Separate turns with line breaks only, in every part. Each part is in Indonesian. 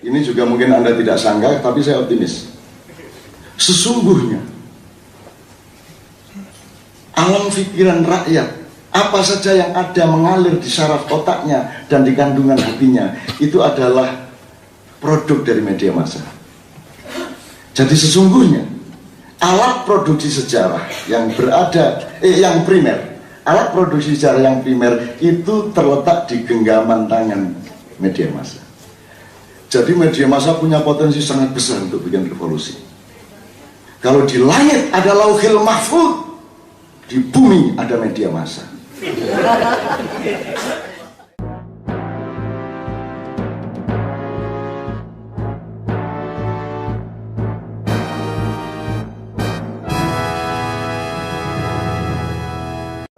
Ini juga mungkin Anda tidak sangka, tapi saya optimis. Sesungguhnya alam pikiran rakyat, apa saja yang ada mengalir di saraf otaknya dan di kandungan hatinya, itu adalah produk dari media massa. Jadi sesungguhnya alat produksi sejarah yang yang primer, alat produksi sejarah yang primer itu terletak di genggaman tangan media massa. Jadi media massa punya potensi sangat besar untuk bikin revolusi. Kalau di langit ada lauhil mahfuz, di bumi ada media massa.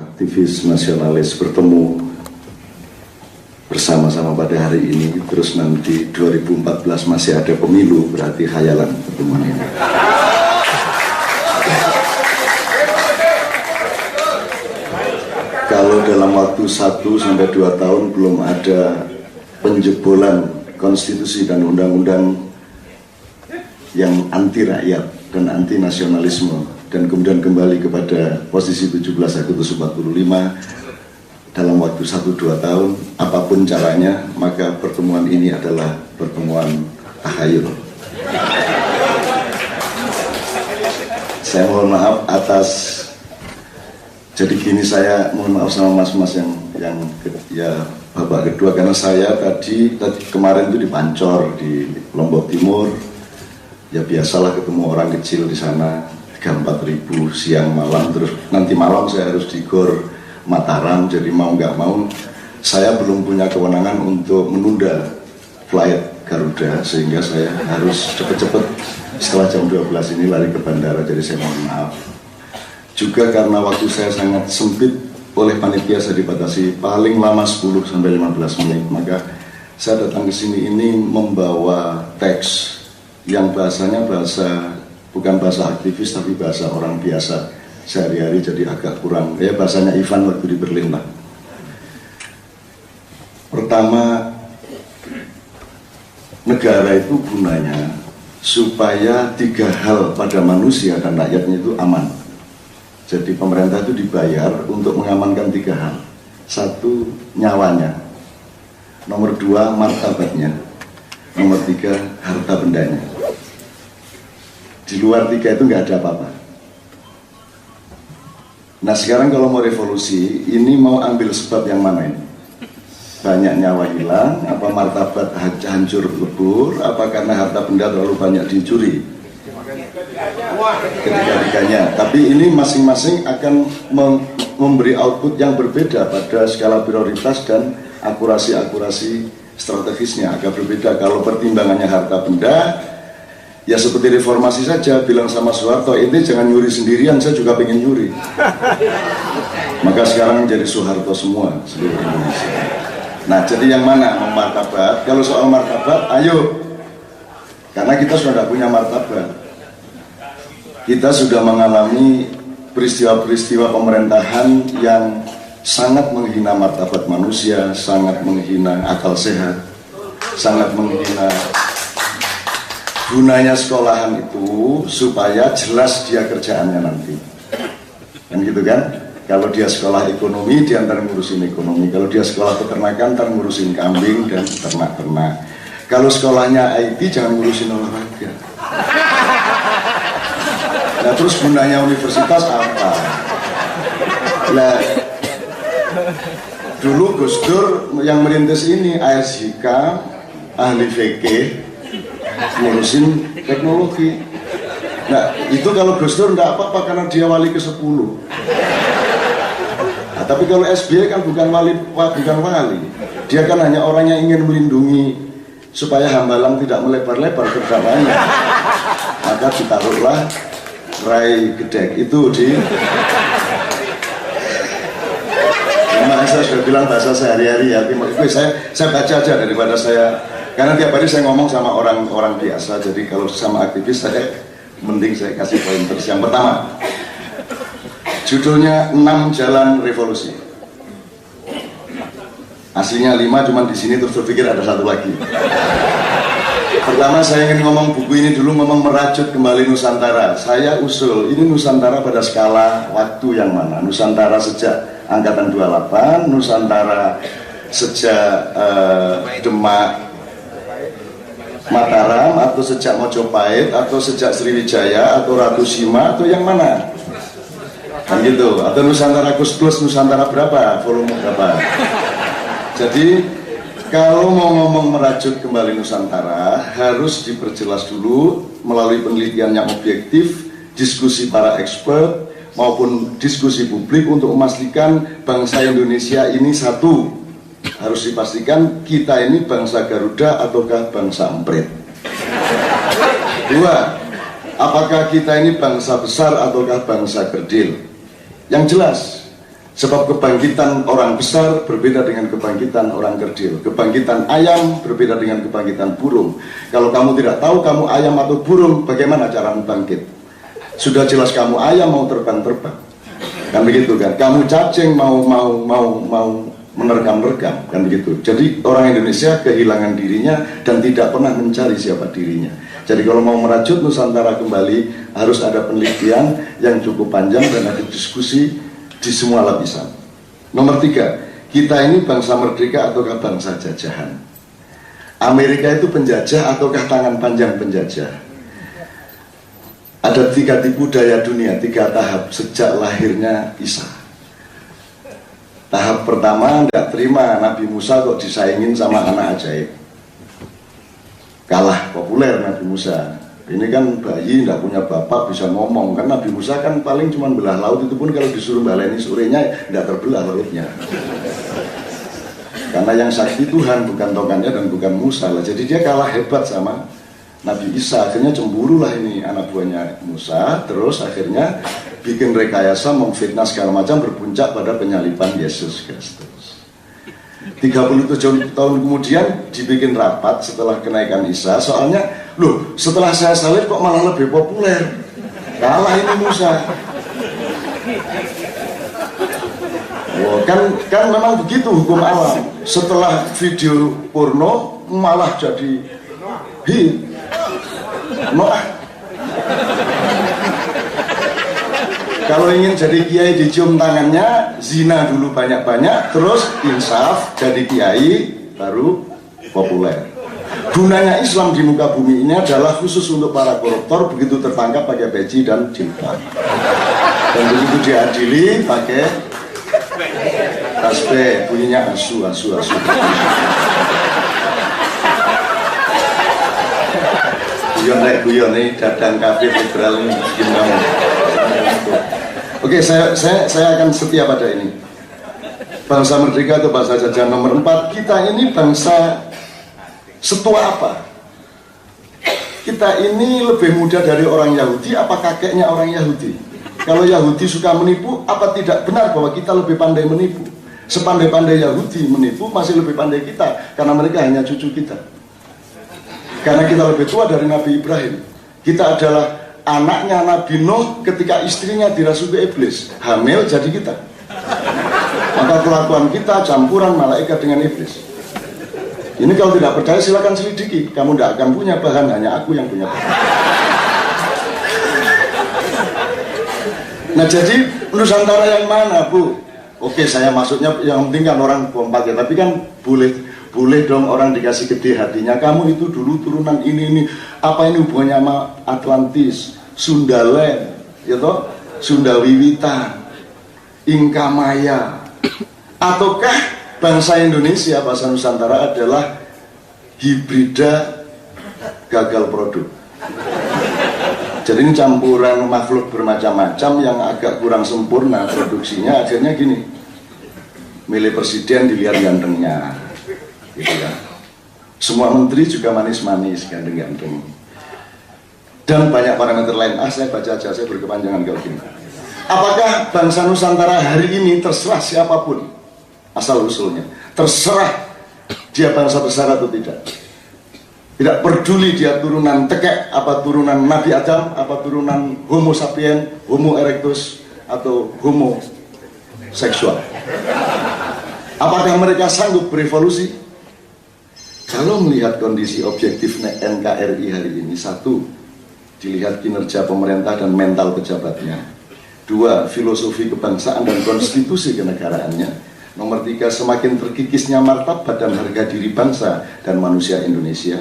Aktivis nasionalis bertemu bersama-sama pada hari ini, terus nanti 2014 masih ada pemilu, berarti khayalan pertemuan ini. Kalau dalam waktu 1-2 tahun belum ada penjebolan konstitusi dan undang-undang yang anti rakyat dan anti nasionalisme, dan kemudian kembali kepada posisi 17 Agustus 45 dalam waktu 1-2 tahun, apapun caranya, maka pertemuan ini adalah pertemuan takhayul. Saya mohon maaf atas, jadi gini, saya mohon maaf sama mas-mas yang ya babak kedua, karena saya tadi kemarin itu di Pancor di Lombok Timur, ya biasalah ketemu orang kecil di sana, 3-4 ribu siang malam, terus nanti malam saya harus di Gor Mataram, jadi mau nggak mau saya belum punya kewenangan untuk menunda flight Garuda, sehingga saya harus cepet-cepet setelah jam 12 ini lari ke bandara, jadi saya mohon maaf. Juga karena waktu saya sangat sempit, oleh panitia saya dibatasi paling lama 10-15 menit, maka saya datang ke sini ini membawa teks yang bahasanya bukan bahasa aktivis tapi bahasa orang biasa sehari-hari, jadi agak kurang, ya bahasanya Ivan waktu di Berlin lah. Pertama, negara itu gunanya supaya 3 hal pada manusia dan rakyatnya itu aman. Jadi pemerintah itu dibayar untuk mengamankan 3 hal. 1, nyawanya. Nomor 2, martabatnya. Nomor 3, harta bendanya. Di luar 3 itu nggak ada apa-apa. Nah sekarang kalau mau revolusi, ini mau ambil sebab yang mana ini? Banyak nyawa hilang, apa martabat hancur lebur, apa karena harta benda terlalu banyak dicuri? Ketiga-tiganya. Tapi ini masing-masing akan memberi output yang berbeda pada skala prioritas dan akurasi strategisnya agak berbeda. Kalau pertimbangannya harta benda, ya seperti reformasi saja, bilang sama Soeharto, ini jangan nyuri sendirian, saya juga pengen nyuri. Maka sekarang jadi Soeharto semua seluruh Indonesia. Nah jadi yang mana martabat? Kalau soal martabat, ayo, karena kita sudah tidak punya martabat. Kita sudah mengalami peristiwa-peristiwa pemerintahan yang sangat menghina martabat manusia, sangat menghina akal sehat, sangat menghina. Gunanya sekolahan itu supaya jelas dia kerjaannya nanti, kan gitu kan? Kalau dia sekolah ekonomi, dia ntar ngurusin ekonomi. Kalau dia sekolah peternakan, ntar ngurusin kambing dan ternak-ternak. Kalau sekolahnya IT, jangan ngurusin olahraga. Nah terus gunanya universitas apa? Nah dulu Gus Dur yang merintis ini, ASIK, ahli fikih, ngurusin teknologi. Nah itu kalau Gus Dur enggak apa-apa karena dia wali ke-10. Nah, tapi kalau SBY kan bukan wali, dia kan hanya orang yang ingin melindungi supaya hambalang tidak melebar-lebar kerjanya. Maka ditaruhlah Rai Gedek itu di. Memang saya sudah bilang bahasa sehari-hari ya. Saya baca aja daripada saya. Karena tiap hari saya ngomong sama orang-orang biasa, jadi kalau sama aktivis saya mending saya kasih pointers. Yang pertama, judulnya 6 Jalan Revolusi. Aslinya 5, cuman di sini terus berpikir ada 1 lagi. Pertama saya ingin ngomong buku ini dulu, ngomong merajut kembali Nusantara. Saya usul, ini Nusantara pada skala waktu yang mana? Nusantara sejak Angkatan 28, Nusantara sejak Demak Mataram, atau sejak Mojopahit, atau sejak Sriwijaya, atau Ratu Sima, atau yang mana? Kan gitu, atau Nusantara Kus-Plus, Nusantara berapa, volume berapa? Jadi kalau mau ngomong merajut kembali Nusantara, harus diperjelas dulu melalui penelitian yang objektif, diskusi para expert, maupun diskusi publik untuk memastikan bangsa Indonesia ini satu. Harus dipastikan kita ini bangsa Garuda ataukah bangsa emprit. Dua, apakah kita ini bangsa besar ataukah bangsa kerdil. Yang jelas, sebab kebangkitan orang besar berbeda dengan kebangkitan orang kerdil. Kebangkitan ayam berbeda dengan kebangkitan burung. Kalau kamu tidak tahu kamu ayam atau burung, bagaimana cara bangkit? Sudah jelas kamu ayam mau terbang-terbang. Kan begitu kan? Kamu cacing mau menerkam-nerkam, kan begitu. Jadi orang Indonesia kehilangan dirinya dan tidak pernah mencari siapa dirinya. Jadi kalau mau merajut Nusantara kembali, harus ada penelitian yang cukup panjang dan ada diskusi di semua lapisan. Nomor 3, kita ini bangsa merdeka ataukah bangsa jajahan? Amerika itu penjajah ataukah tangan panjang penjajah? Ada 3 tipu daya dunia, 3 tahap sejak lahirnya Isa. Tahap pertama, tidak terima Nabi Musa kok disaingin sama anak ajaib. Kalah populer Nabi Musa. Ini kan bayi tidak punya bapak bisa ngomong, kan Nabi Musa kan paling cuma belah laut, itu pun kalau disuruh baleni sorenya tidak terbelah lautnya. Karena yang sakti Tuhan, bukan tongkatnya dan bukan Musa lah. Jadi dia kalah hebat sama Nabi Isa. Akhirnya cemburu lah ini anak buahnya Musa. Terus akhirnya bikin rekayasa, memfitnah segala macam, berpuncak pada penyaliban Yesus Kristus. 37 tahun kemudian dibikin rapat setelah kenaikan Isa. Soalnya, loh setelah saya salib kok malah lebih populer. Kalah ini Musa. Oh, kan memang begitu hukum alam. Setelah video porno malah jadi hit. Kalau ingin jadi kiai dicium tangannya, zina dulu banyak-banyak, terus insaf jadi kiai baru populer. Gunanya Islam di muka bumi ini adalah khusus untuk para koruptor, begitu tertangkap pakai peci dan jilbab. Dan begitu diadili pakai tasbih, bunyinya asu. Guyon nih dadang kafir liberal ini bikin kamu. Oke, saya akan setia pada ini. Bangsa merdeka atau bangsa jajahan. Nomor 4, kita ini bangsa setua apa? Kita ini lebih muda dari orang Yahudi, apa kakeknya orang Yahudi? Kalau Yahudi suka menipu, apa tidak benar bahwa kita lebih pandai menipu? Sepandai-pandai Yahudi menipu, masih lebih pandai kita, karena mereka hanya cucu kita. Karena kita lebih tua dari Nabi Ibrahim. Kita adalah anaknya Nabi Nuh ketika istrinya dirasuki iblis. Hamil jadi kita. Maka kelakuan kita campuran malaikat dengan iblis. Ini kalau tidak percaya silakan selidiki. Kamu tidak akan punya bahan, hanya aku yang punya bahan. Nah jadi Nusantara yang mana, Bu? Oke, saya maksudnya yang penting kan orang kompak ya, tapi kan boleh dong orang dikasih gede hatinya. Kamu itu dulu turunan ini. Apa ini hubungannya sama Atlantis, Sundaland, ya toh? Sundawiwitan, Inkamaya. Ataukah bangsa Indonesia, bangsa Nusantara adalah hibrida gagal produk? Jadi ini campuran makhluk bermacam-macam yang agak kurang sempurna produksinya. Akhirnya gini, milih presiden dilihat gantengnya, gitu kan. Semua menteri juga manis-manis, ganteng-ganteng. Dan banyak parameter lain. Saya baca aja, saya berkepanjangan kalau gini. Apakah bangsa Nusantara hari ini terserah siapapun asal usulnya, terserah dia bangsa besar atau tidak? Tidak peduli dia turunan tekek, apa turunan Nabi Adam, apa turunan Homo sapien, Homo erectus, atau Homo seksual. Apakah mereka sanggup berevolusi? Kalau melihat kondisi objektif NKRI hari ini, satu, dilihat kinerja pemerintah dan mental pejabatnya. Dua, filosofi kebangsaan dan konstitusi kenegaraannya. Nomor tiga, semakin terkikisnya martabat dan harga diri bangsa dan manusia Indonesia.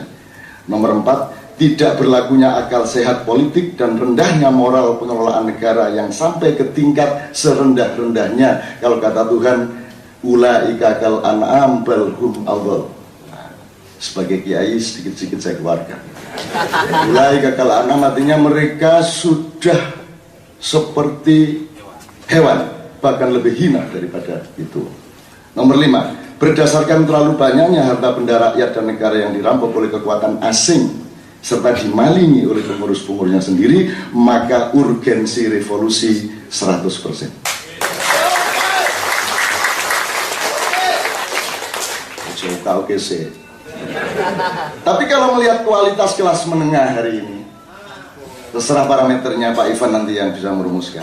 Nomor empat, tidak berlakunya akal sehat politik dan rendahnya moral pengelolaan negara yang sampai ke tingkat serendah-rendahnya. Kalau kata Tuhan, ulaika kal an'am bal hum adall. Sebagai kiai sedikit-sedikit saya keluarkan. Ulaika kal an'am artinya mereka sudah seperti hewan, bahkan lebih hina daripada itu. Nomor 5, berdasarkan terlalu banyaknya harta benda rakyat dan negara yang dirampok oleh kekuatan asing serta dimalingi oleh pengurus-pengurusnya sendiri, maka urgensi revolusi 100%. Oke sih. Tapi kalau melihat kualitas kelas menengah hari ini, terserah parameternya Pak Ivan nanti yang bisa merumuskan.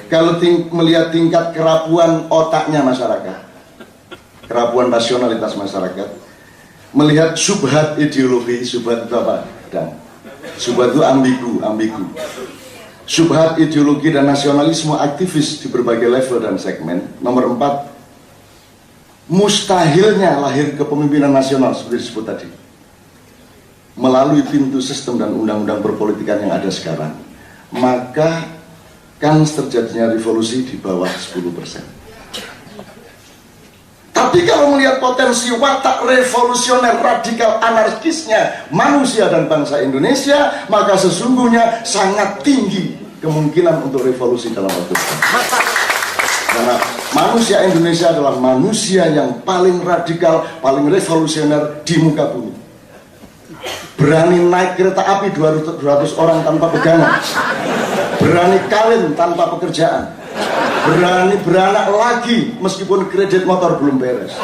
Kalau melihat tingkat kerapuan otaknya masyarakat, kerapuan rasionalitas masyarakat, melihat subhat ideologi, subhat itu apa? Dan subhat itu ambigu. Subhat ideologi dan nasionalisme aktivis di berbagai level dan segmen. Nomor 4, mustahilnya lahir kepemimpinan nasional seperti disebut tadi melalui pintu sistem dan undang-undang perpolitikan yang ada sekarang, maka kan terjadinya revolusi di bawah 10%. Tapi kalau melihat potensi watak revolusioner radikal anarkisnya manusia dan bangsa Indonesia, maka sesungguhnya sangat tinggi kemungkinan untuk revolusi dalam waktu dekat. Karena manusia Indonesia adalah manusia yang paling radikal, paling revolusioner di muka bumi. Berani naik kereta api 200 orang tanpa pegangan, berani kawin tanpa pekerjaan, berani beranak lagi meskipun kredit motor belum beres.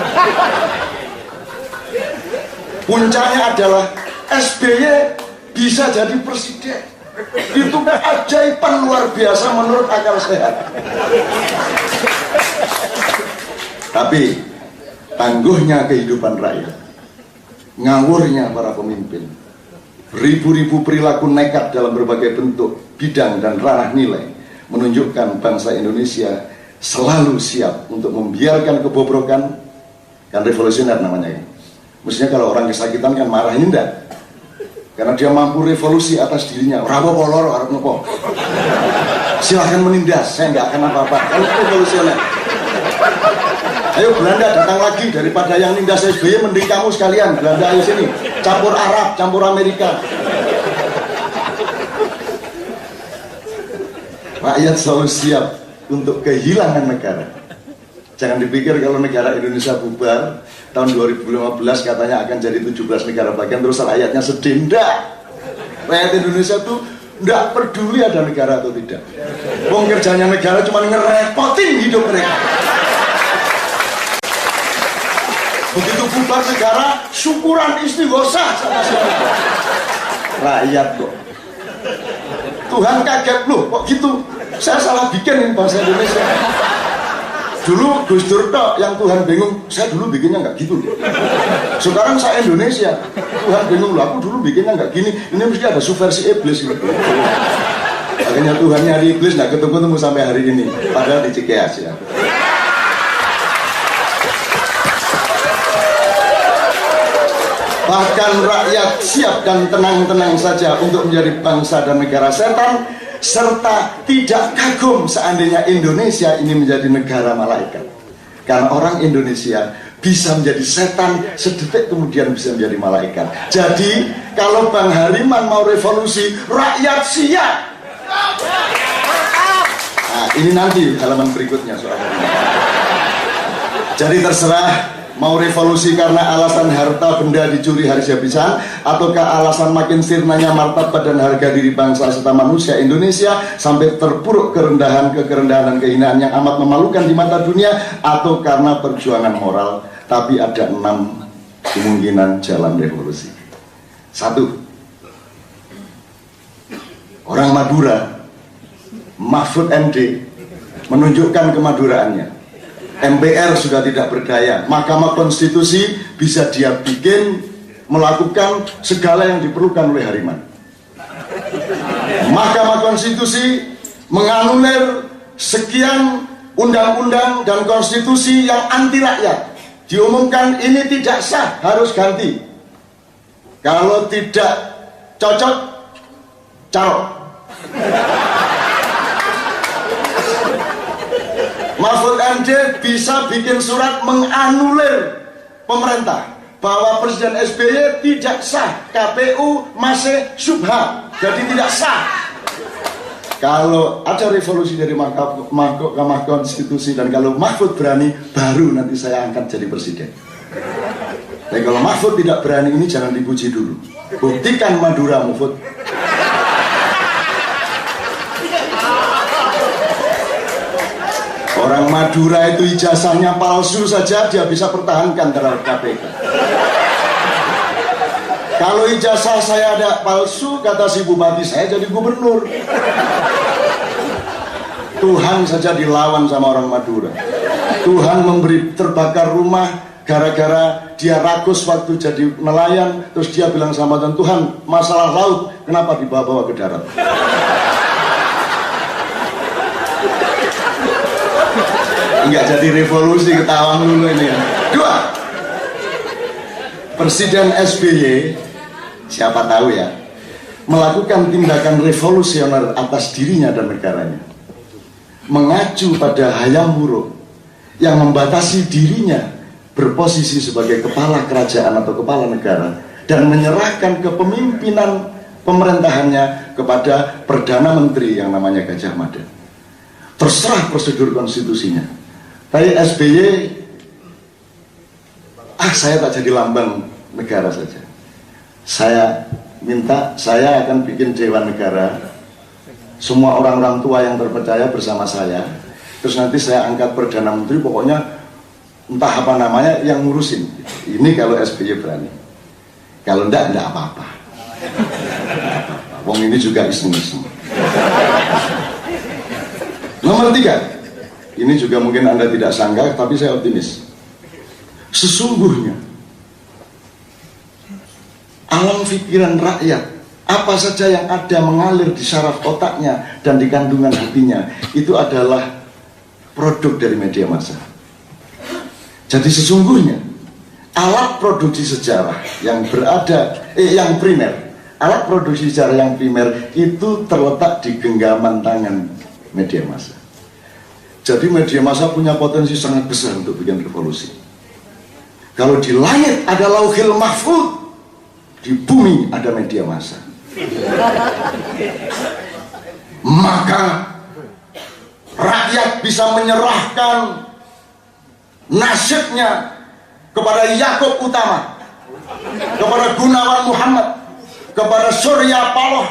Puncaknya adalah SBY bisa jadi presiden. Itu keajaiban luar biasa menurut akal sehat. Tapi tangguhnya kehidupan rakyat, ngawurnya para pemimpin, ribu-ribu perilaku nekat dalam berbagai bentuk, bidang dan ranah nilai menunjukkan bangsa Indonesia selalu siap untuk membiarkan kebobrokan. Kan revolusioner namanya ya. Mestinya kalau orang kesakitan kan marahin enggak, karena dia mampu revolusi atas dirinya. Rawa polor harap nopo, silahkan menindas, saya nggak akan apa-apa. Kalau revolusioner, ayo Belanda datang lagi, daripada yang nindas SBY mending kamu sekalian Belanda, ayo sini, campur Arab, campur Amerika. Rakyat selalu siap untuk kehilangan negara. Jangan dipikir kalau negara Indonesia bubar tahun 2015 katanya akan jadi 17 negara bagian terus rakyatnya sedih. Enggak. Rakyat Indonesia tuh enggak peduli ada negara atau tidak. Wong kerjanya negara cuma ngerepotin hidup mereka. Begitu bubar negara, syukuran istighosah sama siapa. Rakyat kok. Tuhan kaget, loh kok gitu. Saya salah bikin ini bahasa Indonesia. Dulu Gus Dur yang Tuhan bingung, saya dulu bikinnya nggak gitu loh. Sekarang saya Indonesia, Tuhan bingung loh, aku dulu bikinnya nggak gini. Ini mesti ada subversi iblis gitu. Akhirnya Tuhan nyari iblis nggak ketemu sampai hari ini. Padahal di Cikeas ya. Bahkan rakyat siap dan tenang-tenang saja untuk menjadi bangsa dan negara setan, serta tidak kagum seandainya Indonesia ini menjadi negara malaikat. Karena orang Indonesia bisa menjadi setan, sedetik kemudian bisa menjadi malaikat. Jadi kalau Bang Hariman mau revolusi, rakyat siap. Nah ini nanti halaman berikutnya soalnya. Jadi terserah mau revolusi karena alasan harta benda dicuri habis-habisan, ataukah alasan makin sirnanya martabat dan harga diri bangsa serta manusia Indonesia sampai terpuruk kerendahan dan kehinaan yang amat memalukan di mata dunia, atau karena perjuangan moral. Tapi ada 6 kemungkinan jalan revolusi. 1. Orang Madura, Mahfud MD, menunjukkan kemaduraannya. MPR sudah tidak berdaya, Mahkamah Konstitusi bisa dia bikin melakukan segala yang diperlukan oleh Hariman. Mahkamah Konstitusi menganulir sekian undang-undang dan konstitusi yang anti rakyat. Diumumkan ini tidak sah, harus ganti. Kalau tidak cocok, carok. Mahfud MD bisa bikin surat menganulir pemerintah bahwa Presiden SBY tidak sah, KPU masih syubhat, jadi tidak sah. Kalau ada revolusi dari Mahkamah Konstitusi dan kalau Mahfud berani, baru nanti saya angkat jadi presiden. Tapi kalau Mahfud tidak berani, ini jangan dipuji dulu. Buktikan Madura, Mahfud. Orang Madura itu ijazahnya palsu saja dia bisa pertahankan terhadap KPK. Kalau ijazah saya ada palsu, kata si bupati, saya jadi gubernur. Tuhan saja dilawan sama orang Madura. Tuhan memberi terbakar rumah gara-gara dia rakus waktu jadi nelayan. Terus dia bilang sama Tuhan, masalah laut kenapa dibawa-bawa ke darat? Enggak jadi revolusi, ketawa dulu ini ya. Dua, Presiden SBY, siapa tahu ya, melakukan tindakan revolusioner atas dirinya dan negaranya, mengacu pada hayam wuruk yang membatasi dirinya berposisi sebagai kepala kerajaan atau kepala negara dan menyerahkan kepemimpinan pemerintahannya kepada Perdana Menteri yang namanya Gajah Mada. Terserah prosedur konstitusinya. Tapi SBY, saya tak jadi lambang negara saja. Saya minta, saya akan bikin Dewan Negara, semua orang-orang tua yang terpercaya bersama saya. Terus nanti saya angkat Perdana Menteri, pokoknya entah apa namanya yang ngurusin. Ini kalau SBY berani. Kalau enggak apa-apa. Wong ini juga iseng-iseng. Nomor 3. Ini juga mungkin Anda tidak sangka, tapi saya optimis. Sesungguhnya alam pikiran rakyat, apa saja yang ada mengalir di saraf otaknya dan di kandungan hatinya, itu adalah produk dari media massa. Jadi sesungguhnya alat produksi sejarah yang yang primer, alat produksi sejarah yang primer itu terletak di genggaman tangan media massa. Jadi media massa punya potensi sangat besar untuk bikin revolusi. Kalau di langit ada Lauhil Mahfud, di bumi ada media massa. Maka rakyat bisa menyerahkan nasibnya kepada Yakub Utama, kepada Gunawan Muhammad, kepada Surya Paloh,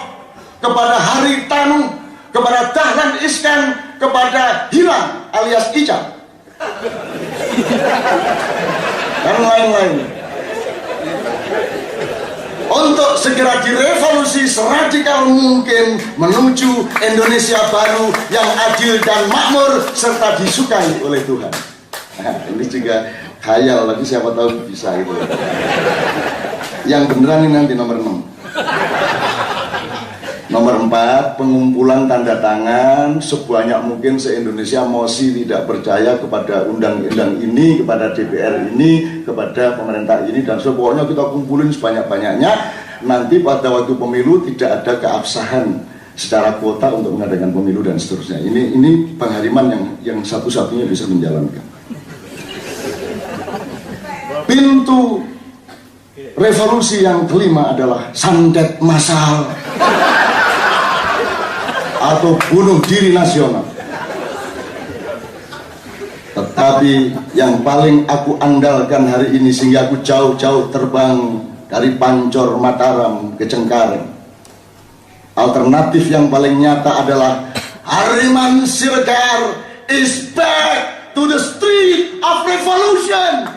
kepada Haritanu, kepada Dahlan Iskan, kepada Hilang alias Ica, dan lain-lain, untuk segera direvolusi seradikal mungkin menuju Indonesia baru yang adil dan makmur serta disukai oleh Tuhan. Nah, ini juga khayal, tapi siapa tahu bisa itu. Yang beneran ini nanti nomor 6. Nomor 4, pengumpulan tanda tangan sebanyak mungkin se-Indonesia mosi tidak percaya kepada undang-undang ini, kepada DPR ini, kepada pemerintah ini, dan pokoknya kita kumpulin sebanyak-banyaknya. Nanti pada waktu pemilu tidak ada keabsahan secara kuota untuk mengadakan pemilu dan seterusnya. Ini Bang Hariman yang satu-satunya bisa menjalankan. Pintu revolusi yang kelima adalah sandet massal atau bunuh diri nasional. Tetapi yang paling aku andalkan hari ini, sehingga aku jauh-jauh terbang dari Pancor Mataram ke Cengkareng, alternatif yang paling nyata adalah Hariman Siregar is back to the street of revolution.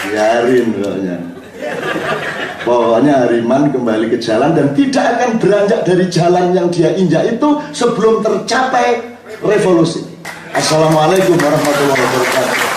Biarin pokoknya Hariman kembali ke jalan dan tidak akan beranjak dari jalan yang dia injak itu sebelum tercapai revolusi. Assalamualaikum warahmatullahi wabarakatuh.